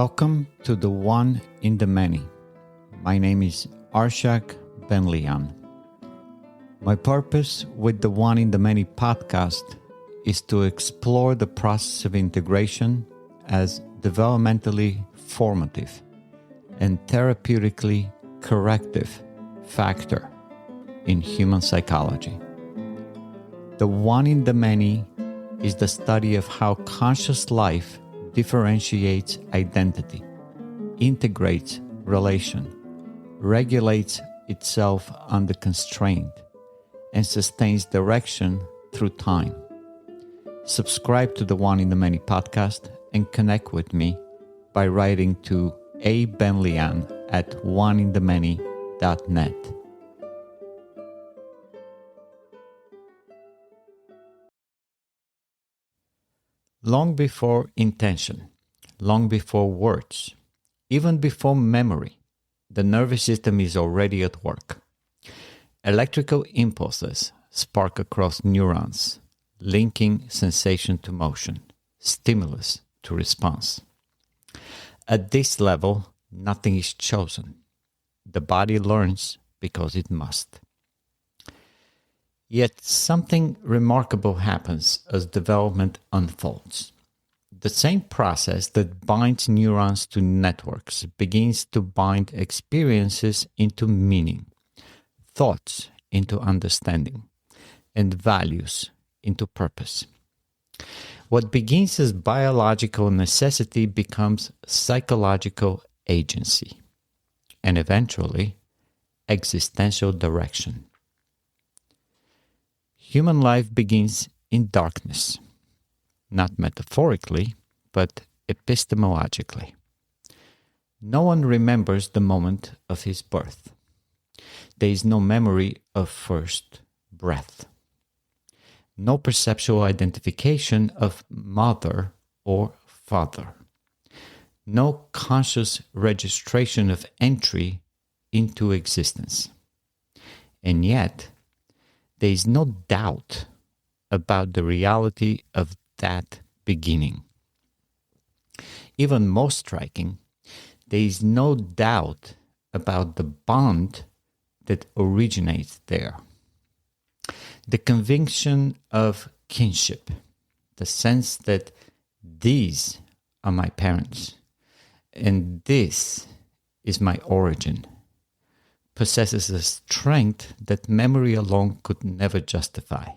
Welcome to the One in the Many. My name is Arshak Ben-Lian. My purpose with the One in the Many podcast is to explore the process of integration as developmentally formative and therapeutically corrective factor in human psychology. The One in the Many is the study of how conscious life differentiates identity, integrates relation, regulates itself under constraint, and sustains direction through time. Subscribe to the One in the Many podcast and connect with me by writing to abenlian@oneinthemany.net. Long before intention, long before words, even before memory, the nervous system is already at work. Electrical impulses spark across neurons, linking sensation to motion, stimulus to response. At this level, nothing is chosen. The body learns because it must. Yet something remarkable happens as development unfolds. The same process that binds neurons to networks begins to bind experiences into meaning, thoughts into understanding, and values into purpose. What begins as biological necessity becomes psychological agency, and eventually existential direction. Human life begins in darkness, not metaphorically, but epistemologically. No one remembers the moment of his birth. There is no memory of first breath. No perceptual identification of mother or father. No conscious registration of entry into existence. And yet, there is no doubt about the reality of that beginning. Even more striking, there is no doubt about the bond that originates there. The conviction of kinship, the sense that these are my parents and this is my origin, possesses a strength that memory alone could never justify.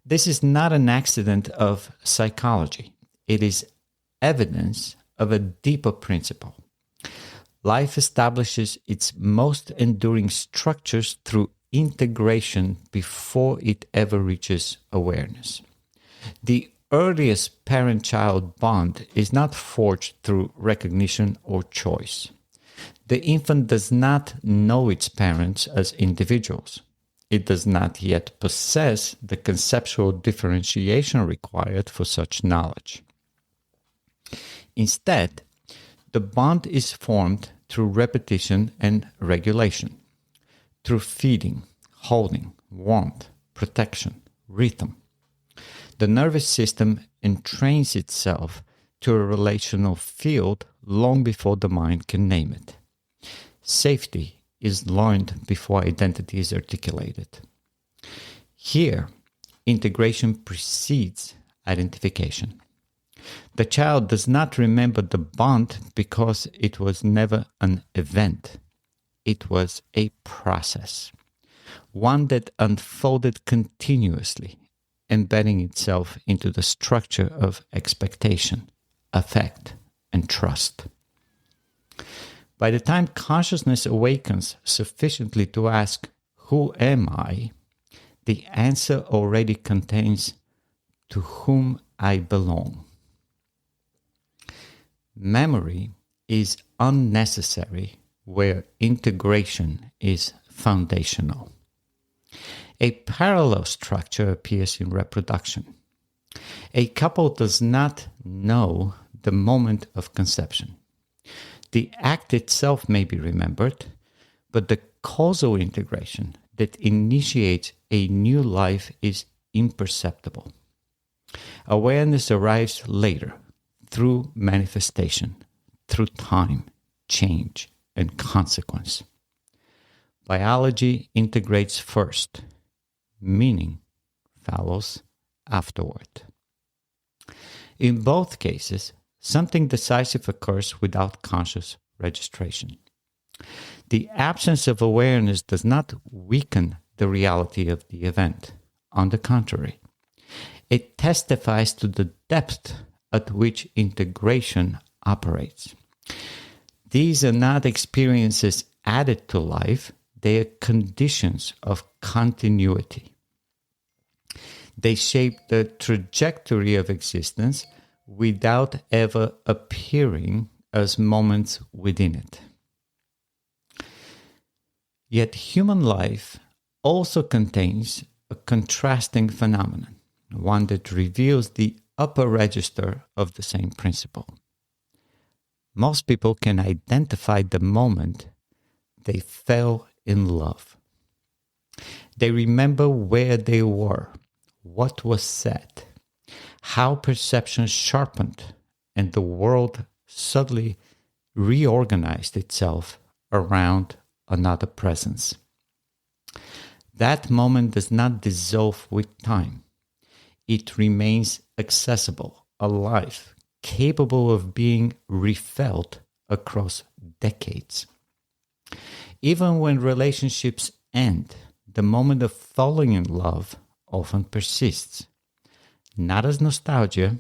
This is not an accident of psychology. It is evidence of a deeper principle. Life establishes its most enduring structures through integration before it ever reaches awareness. The earliest parent-child bond is not forged through recognition or choice. The infant does not know its parents as individuals. It does not yet possess the conceptual differentiation required for such knowledge. Instead, the bond is formed through repetition and regulation, through feeding, holding, warmth, protection, rhythm. The nervous system entrains itself to a relational field long before the mind can name it. Safety is learned before identity is articulated. Here, integration precedes identification. The child does not remember the bond because it was never an event. It was a process, one that unfolded continuously, embedding itself into the structure of expectation, affect, and trust. By the time consciousness awakens sufficiently to ask, "Who am I?" the answer already contains, "To whom I belong." Memory is unnecessary where integration is foundational. A parallel structure appears in reproduction. A couple does not know the moment of conception. The act itself may be remembered, but the causal integration that initiates a new life is imperceptible. Awareness arrives later, through manifestation, through time, change, and consequence. Biology integrates first, meaning follows afterward. In both cases, something decisive occurs without conscious registration. The absence of awareness does not weaken the reality of the event. On the contrary, it testifies to the depth at which integration operates. These are not experiences added to life, they are conditions of continuity. They shape the trajectory of existence without ever appearing as moments within it. Yet human life also contains a contrasting phenomenon, one that reveals the upper register of the same principle. Most people can identify the moment they fell in love. They remember where they were, what was said, how perception sharpened, and the world subtly reorganized itself around another presence. That moment does not dissolve with time. It remains accessible, alive, capable of being refelt across decades. Even when relationships end, the moment of falling in love often persists, not as nostalgia,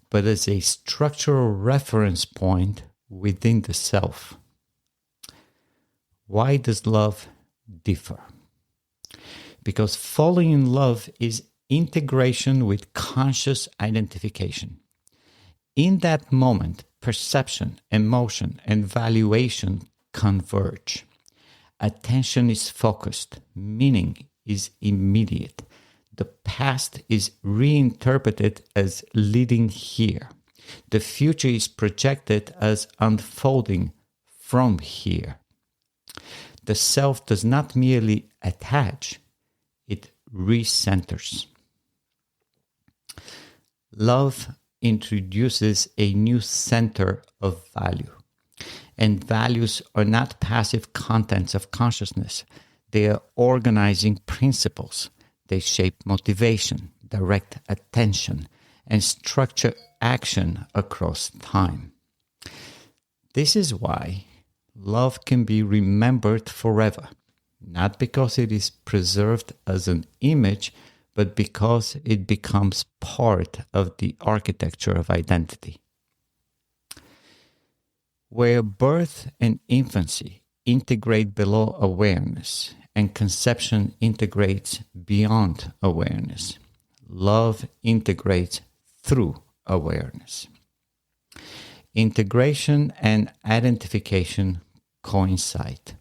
but as a structural reference point within the self. Why does love differ? Because falling in love is integration with conscious identification. In that moment, perception, emotion, and valuation converge. Attention is focused, meaning is immediate. The past is reinterpreted as leading here. The future is projected as unfolding from here. The self does not merely attach, it recenters. Love introduces a new center of value. And values are not passive contents of consciousness. They are organizing principles. They shape motivation, direct attention, and structure action across time. This is why love can be remembered forever, not because it is preserved as an image, but because it becomes part of the architecture of identity. Where birth and infancy integrate below awareness and conception integrates beyond awareness, love integrates through awareness. Integration and identification coincide.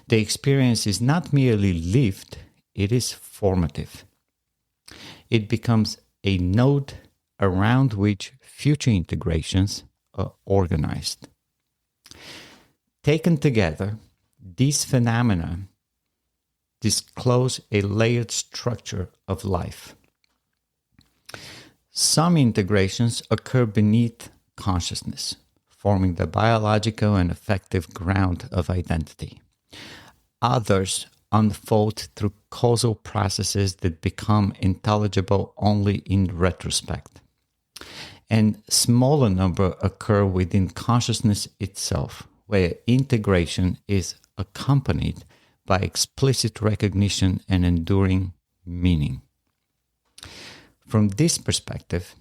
The experience is not merely lived, it is formative. It becomes a node around which future integrations are organized. Taken together, these phenomena disclose a layered structure of life. Some integrations occur beneath consciousness, forming the biological and affective ground of identity. Others unfold through causal processes that become intelligible only in retrospect. And smaller number occur within consciousness itself, where integration is accompanied by explicit recognition and enduring meaning. From this perspective,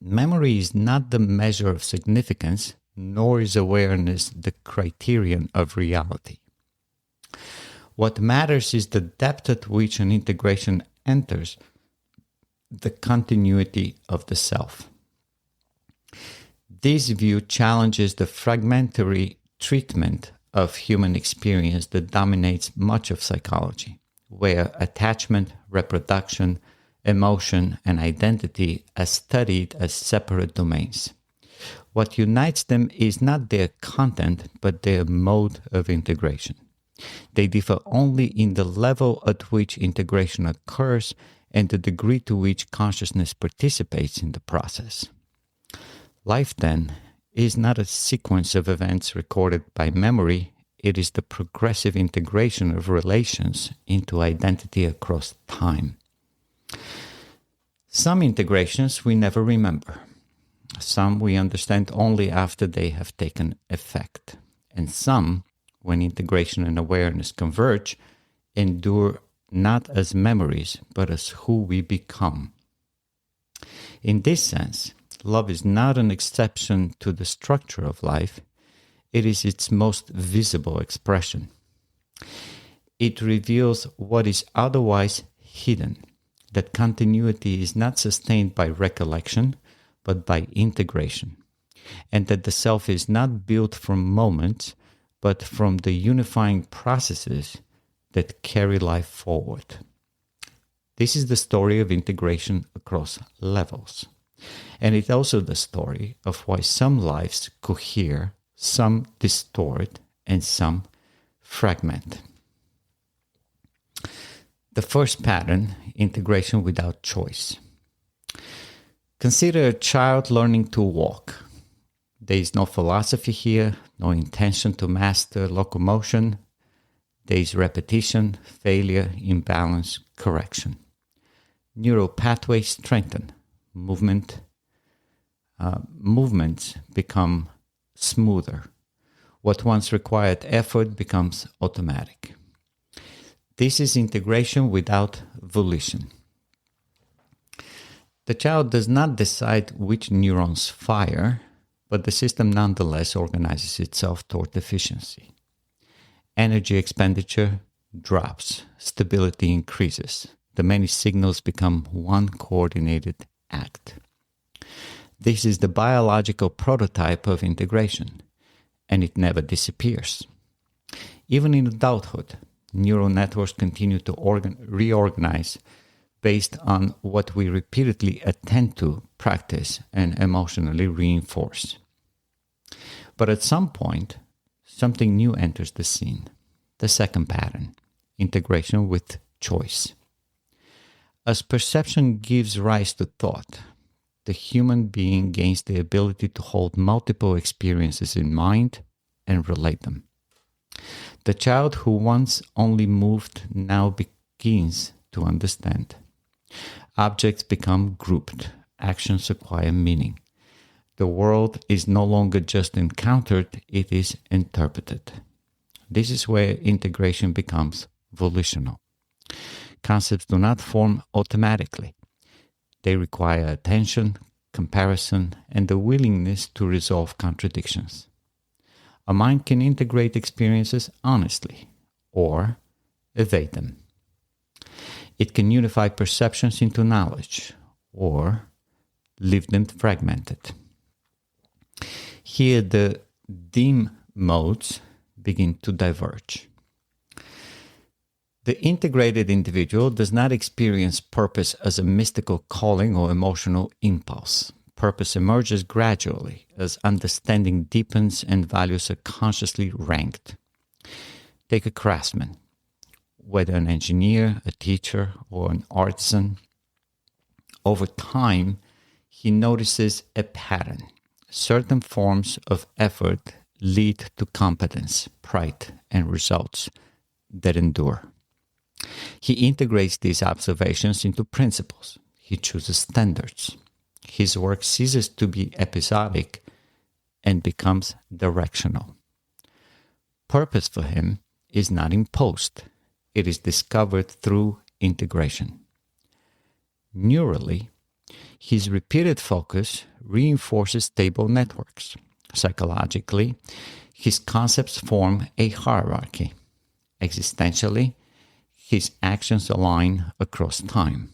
memory is not the measure of significance, nor is awareness the criterion of reality. What matters is the depth at which an integration enters the continuity of the self. This view challenges the fragmentary treatment of human experience that dominates much of psychology, where attachment, reproduction, emotion, and identity are studied as separate domains. What unites them is not their content, but their mode of integration. They differ only in the level at which integration occurs and the degree to which consciousness participates in the process. Life, then, is not a sequence of events recorded by memory. It is the progressive integration of relations into identity across time. Some integrations we never remember. Some we understand only after they have taken effect. And some, when integration and awareness converge, endure not as memories, but as who we become. In this sense, love is not an exception to the structure of life. It is its most visible expression. It reveals what is otherwise hidden, that continuity is not sustained by recollection, but by integration, and that the self is not built from moments, but from the unifying processes that carry life forward. This is the story of integration across levels. And it's also the story of why some lives cohere, some distort, and some fragment. The first pattern, integration without choice. Consider a child learning to walk. There is no philosophy here, no intention to master locomotion. There is repetition, failure, imbalance, correction. Neural pathways strengthen. Movements become smoother. What once required effort becomes automatic. This is integration without volition. The child does not decide which neurons fire, but the system nonetheless organizes itself toward efficiency. Energy expenditure drops, stability increases. The many signals become one coordinated act. This is the biological prototype of integration, and it never disappears. Even in adulthood, neural networks continue to reorganize based on what we repeatedly attend to, practice, and emotionally reinforce. But at some point, something new enters the scene. The second pattern, integration with choice. As perception gives rise to thought, the human being gains the ability to hold multiple experiences in mind and relate them. The child who once only moved now begins to understand. Objects become grouped. Actions acquire meaning. The world is no longer just encountered, it is interpreted. This is where integration becomes volitional. Concepts do not form automatically. They require attention, comparison, and the willingness to resolve contradictions. A mind can integrate experiences honestly or evade them. It can unify perceptions into knowledge or leave them fragmented. Here the dim modes begin to diverge. The integrated individual does not experience purpose as a mystical calling or emotional impulse. Purpose emerges gradually as understanding deepens and values are consciously ranked. Take a craftsman, whether an engineer, a teacher, or an artisan. Over time, he notices a pattern. Certain forms of effort lead to competence, pride, and results that endure. He integrates these observations into principles. He chooses standards. His work ceases to be episodic and becomes directional. Purpose for him is not imposed. It is discovered through integration. Neurally, his repeated focus reinforces stable networks. Psychologically, his concepts form a hierarchy. Existentially, his actions align across time.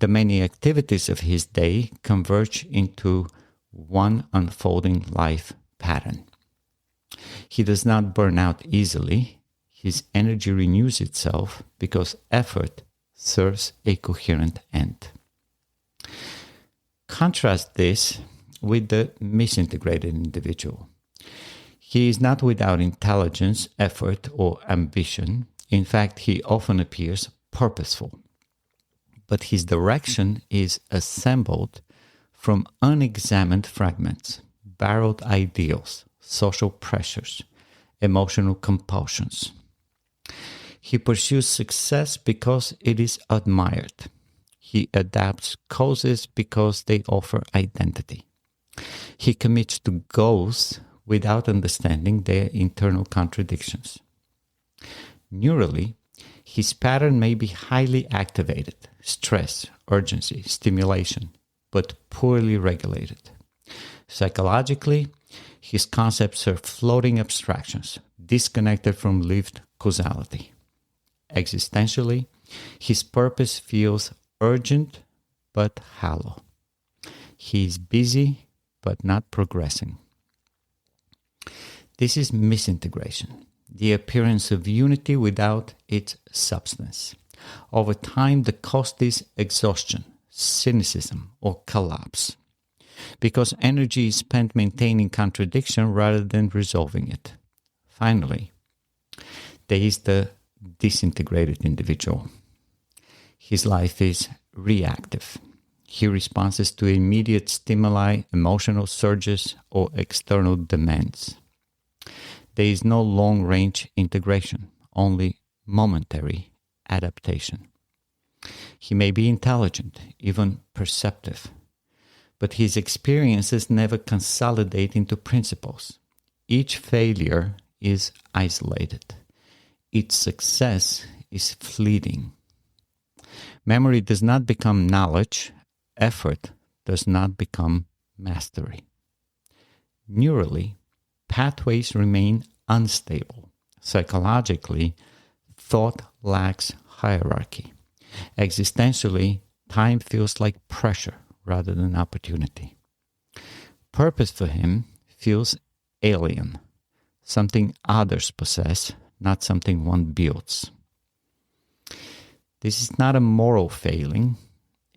The many activities of his day converge into one unfolding life pattern. He does not burn out easily. His energy renews itself because effort serves a coherent end. Contrast this with the misintegrated individual. He is not without intelligence, effort, or ambition. In fact, he often appears purposeful. But his direction is assembled from unexamined fragments, borrowed ideals, social pressures, emotional compulsions. He pursues success because it is admired. He adapts causes because they offer identity. He commits to goals without understanding their internal contradictions. Neurally, his pattern may be highly activated, stress, urgency, stimulation, but poorly regulated. Psychologically, his concepts are floating abstractions, disconnected from lived causality. Existentially, his purpose feels urgent but hollow. He is busy but not progressing. This is misintegration, the appearance of unity without its substance. Over time, the cost is exhaustion, cynicism, or collapse, because energy is spent maintaining contradiction rather than resolving it. Finally, there is the disintegrated individual. His life is reactive. He responds to immediate stimuli, emotional surges, or external demands. There is no long-range integration, only momentary adaptation. He may be intelligent, even perceptive, but his experiences never consolidate into principles. Each failure is isolated. Each success is fleeting. Memory does not become knowledge. Effort does not become mastery. Neurally, pathways remain unstable. Psychologically, thought lacks hierarchy. Existentially, time feels like pressure rather than opportunity. Purpose for him feels alien, something others possess, not something one builds. This is not a moral failing,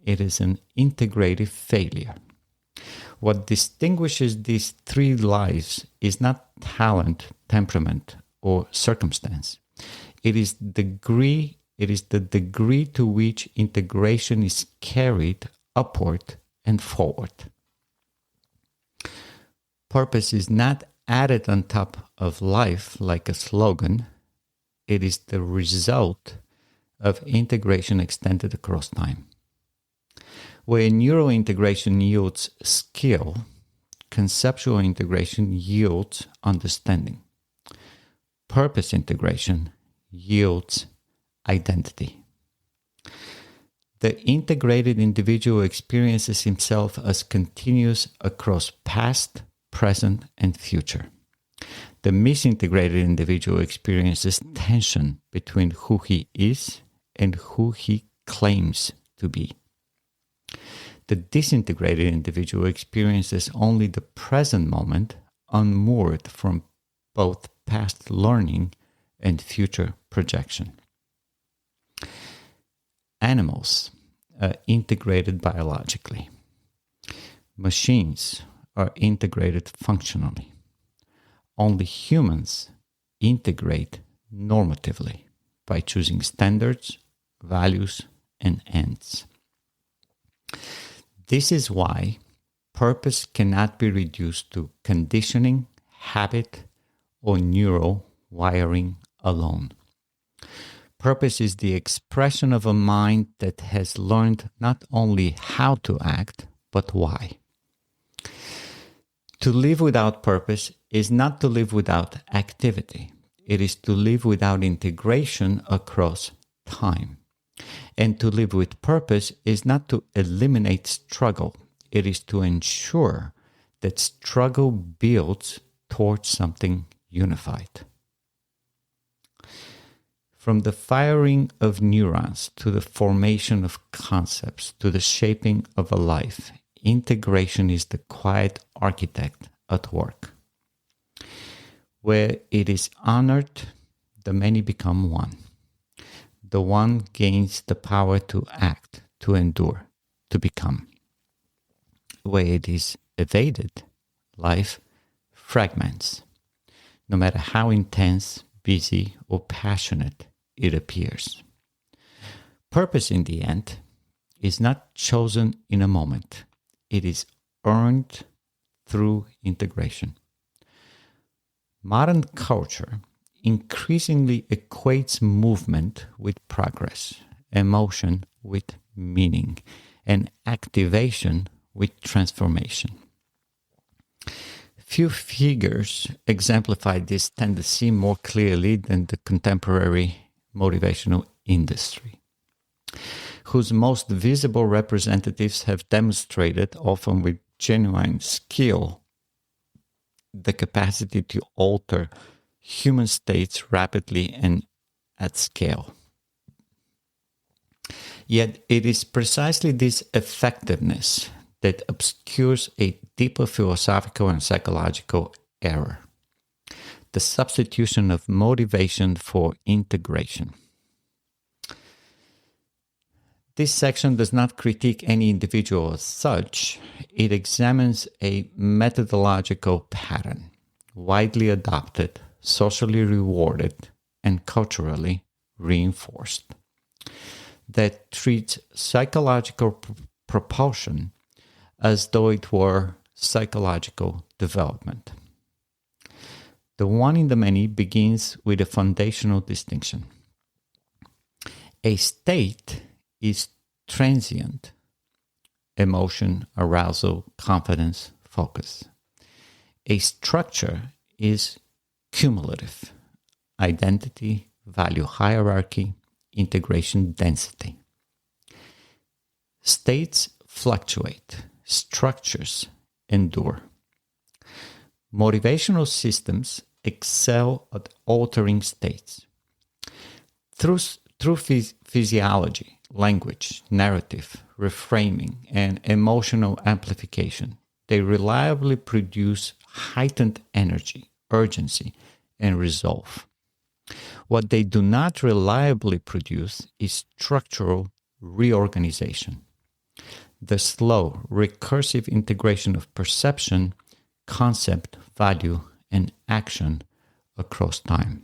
it is an integrative failure. What distinguishes these three lives is not talent, temperament, or circumstance. It is the degree to which integration is carried upward and forward. Purpose is not added on top of life like a slogan. It is the result of integration extended across time. Where neurointegration yields skill, conceptual integration yields understanding. Purpose integration yields identity. The integrated individual experiences himself as continuous across past, present, and future. The misintegrated individual experiences tension between who he is and who he claims to be. The disintegrated individual experiences only the present moment, unmoored from both past learning and future projection. Animals are integrated biologically. Machines are integrated functionally. Only humans integrate normatively by choosing standards, values, and ends. This is why purpose cannot be reduced to conditioning, habit, or neural wiring alone. Purpose is the expression of a mind that has learned not only how to act, but why. To live without purpose is not to live without activity. It is to live without integration across time. And to live with purpose is not to eliminate struggle. It is to ensure that struggle builds towards something unified. From the firing of neurons to the formation of concepts to the shaping of a life, integration is the quiet architect at work. Where it is honored, the many become one. The one gains the power to act, to endure, to become. Where it is evaded, life fragments, no matter how intense, busy, or passionate it appears. Purpose, in the end, is not chosen in a moment. It is earned through integration. Modern culture increasingly equates movement with progress, emotion with meaning, and activation with transformation. Few figures exemplify this tendency more clearly than the contemporary motivational industry, whose most visible representatives have demonstrated, often with genuine skill, the capacity to alter human states rapidly and at scale. Yet it is precisely this effectiveness that obscures a deeper philosophical and psychological error: the substitution of motivation for integration. This section does not critique any individual as such. It examines a methodological pattern, widely adopted, socially rewarded, and culturally reinforced, that treats psychological propulsion as though it were psychological development. The one in the many begins with a foundational distinction. A state is transient: emotion, arousal, confidence, focus. A structure is cumulative: identity, value hierarchy, integration density. States fluctuate, structures endure. Motivational systems excel at altering states. Through physiology, language, narrative, reframing, and emotional amplification, they reliably produce heightened energy, urgency, and resolve. What they do not reliably produce is structural reorganization, the slow, recursive integration of perception, concept, value, and action across time.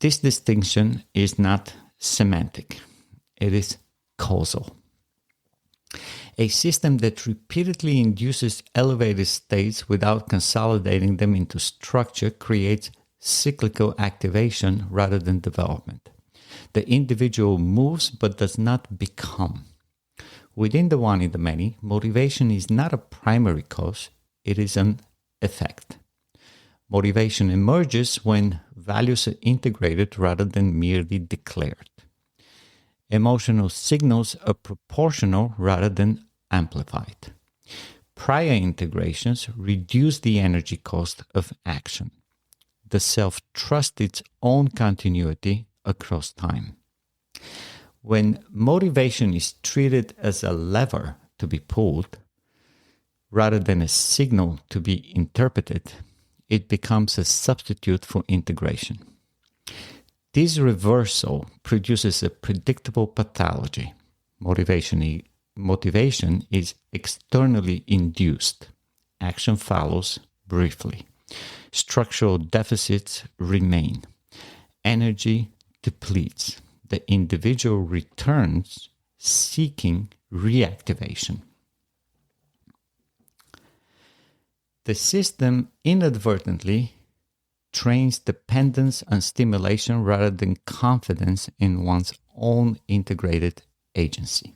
This distinction is not semantic, it is causal. A system that repeatedly induces elevated states without consolidating them into structure creates cyclical activation rather than development. The individual moves but does not become. Within the one in the many, motivation is not a primary cause, it is an effect. Motivation emerges when values are integrated rather than merely declared. Emotional signals are proportional rather than amplified. Prior integrations reduce the energy cost of action. The self trusts its own continuity across time. When motivation is treated as a lever to be pulled, rather than a signal to be interpreted, it becomes a substitute for integration. This reversal produces a predictable pathology. Motivation is externally induced. Action follows briefly. Structural deficits remain. Energy depletes. The individual returns seeking reactivation. The system inadvertently trains dependence on stimulation rather than confidence in one's own integrated agency.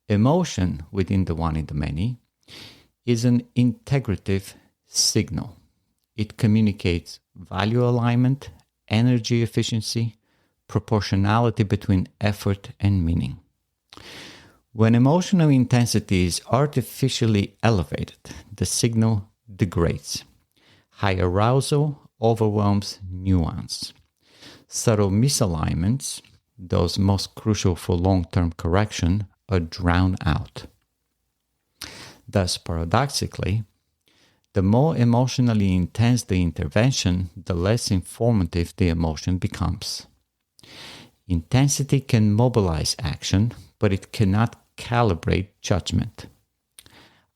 Emotion within the one in the many is an integrative signal. It communicates value alignment, energy efficiency, proportionality between effort and meaning. When emotional intensity is artificially elevated, the signal degrades. High arousal overwhelms nuance. Subtle misalignments, those most crucial for long-term correction, are drowned out. Thus, paradoxically, the more emotionally intense the intervention, the less informative the emotion becomes. Intensity can mobilize action, but it cannot calibrate judgment.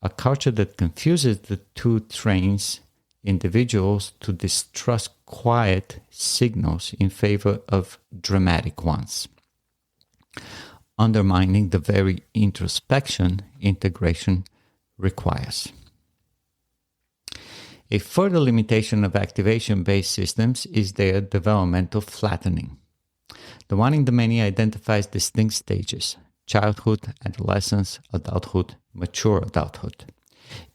A culture that confuses the two trains individuals to distrust quiet signals in favor of dramatic ones, undermining the very introspection integration requires. A further limitation of activation-based systems is their developmental flattening. The one in the many identifies distinct stages: childhood, adolescence, adulthood, mature adulthood,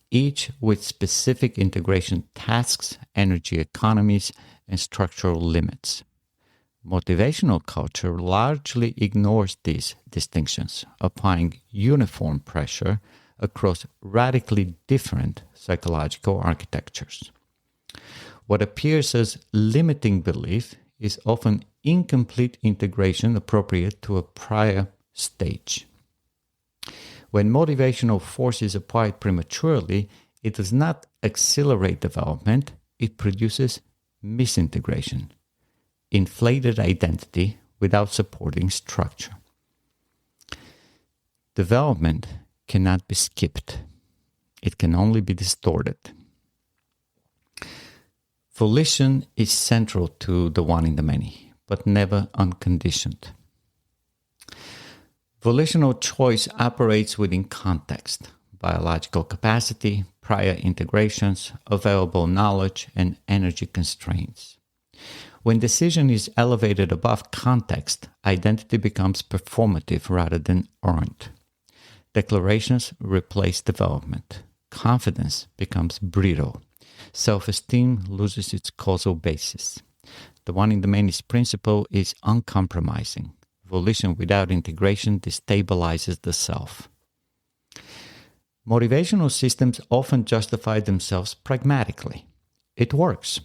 each with specific integration tasks, energy economies, and structural limits. Motivational culture largely ignores these distinctions, applying uniform pressure across radically different psychological architectures. What appears as limiting belief is often incomplete integration appropriate to a prior stage. When motivational force is applied prematurely, it does not accelerate development, it produces misintegration, inflated identity without supporting structure. Development cannot be skipped. It can only be distorted. Volition is central to the one in the many, but never unconditioned. Volitional choice operates within context, biological capacity, prior integrations, available knowledge, and energy constraints. When decision is elevated above context, identity becomes performative rather than earned. Declarations replace development. Confidence becomes brittle. Self-esteem loses its causal basis. The one in the many's principle is uncompromising. Volition without integration destabilizes the self. Motivational systems often justify themselves pragmatically. It works.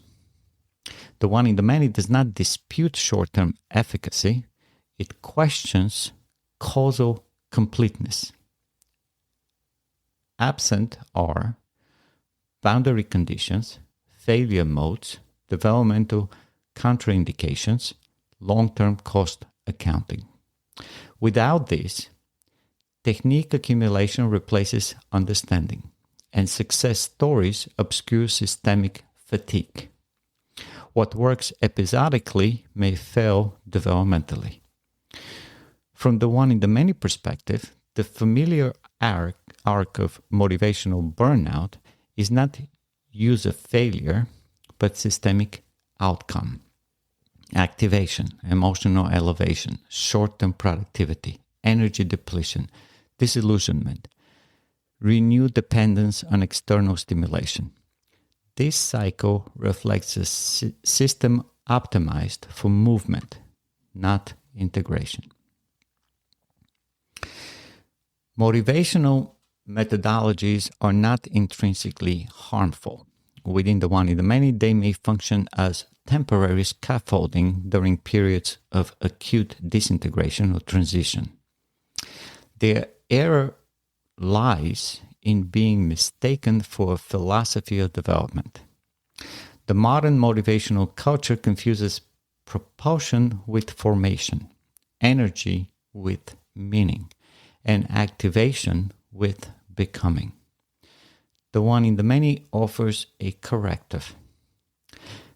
The one in the many does not dispute short-term efficacy. It questions causal completeness. Absent are boundary conditions, failure modes, developmental contraindications, long-term cost accounting. Without this, technique accumulation replaces understanding, and success stories obscure systemic fatigue. What works episodically may fail developmentally. From the one in the many perspective, the familiar arc of motivational burnout is not user failure, but systemic outcome. Activation, emotional elevation, short-term productivity, energy depletion, disillusionment, renewed dependence on external stimulation. This cycle reflects a system optimized for movement, not integration. Motivational methodologies are not intrinsically harmful. Within the one in the many, they may function as temporary scaffolding during periods of acute disintegration or transition. Their error lies in being mistaken for a philosophy of development. The modern motivational culture confuses propulsion with formation, energy with meaning, and activation with becoming. The one in the many offers a corrective.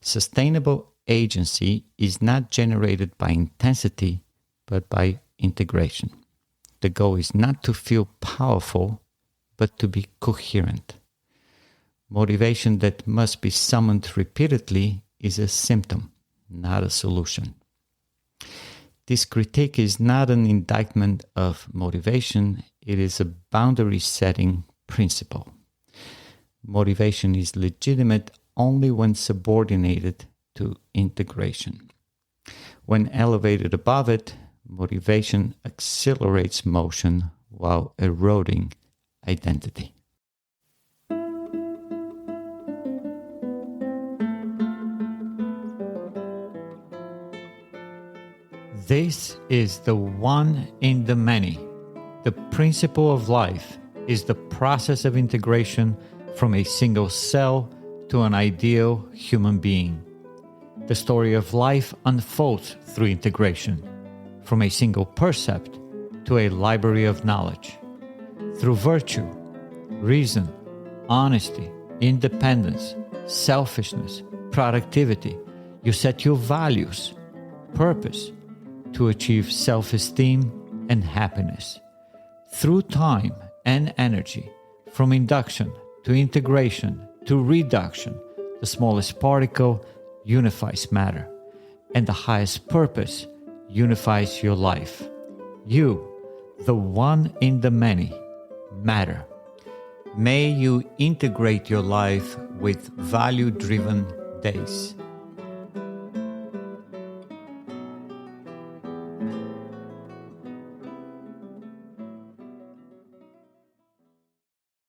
Sustainable agency is not generated by intensity, but by integration. The goal is not to feel powerful, but to be coherent. Motivation that must be summoned repeatedly is a symptom, not a solution. This critique is not an indictment of motivation, it is a boundary-setting principle. Motivation is legitimate only when subordinated to integration. When elevated above it, motivation accelerates motion while eroding identity. This is the one in the many. The principle of life is the process of integration from a single cell to an ideal human being. The story of life unfolds through integration, from a single percept to a library of knowledge. Through virtue, reason, honesty, independence, selfishness, productivity, you set your values, purpose, to achieve self-esteem and happiness. Through time and energy, From induction to integration to reduction, the smallest particle unifies matter, and the highest purpose unifies your life. You, the one in the many, matter. May you integrate your life with value-driven days.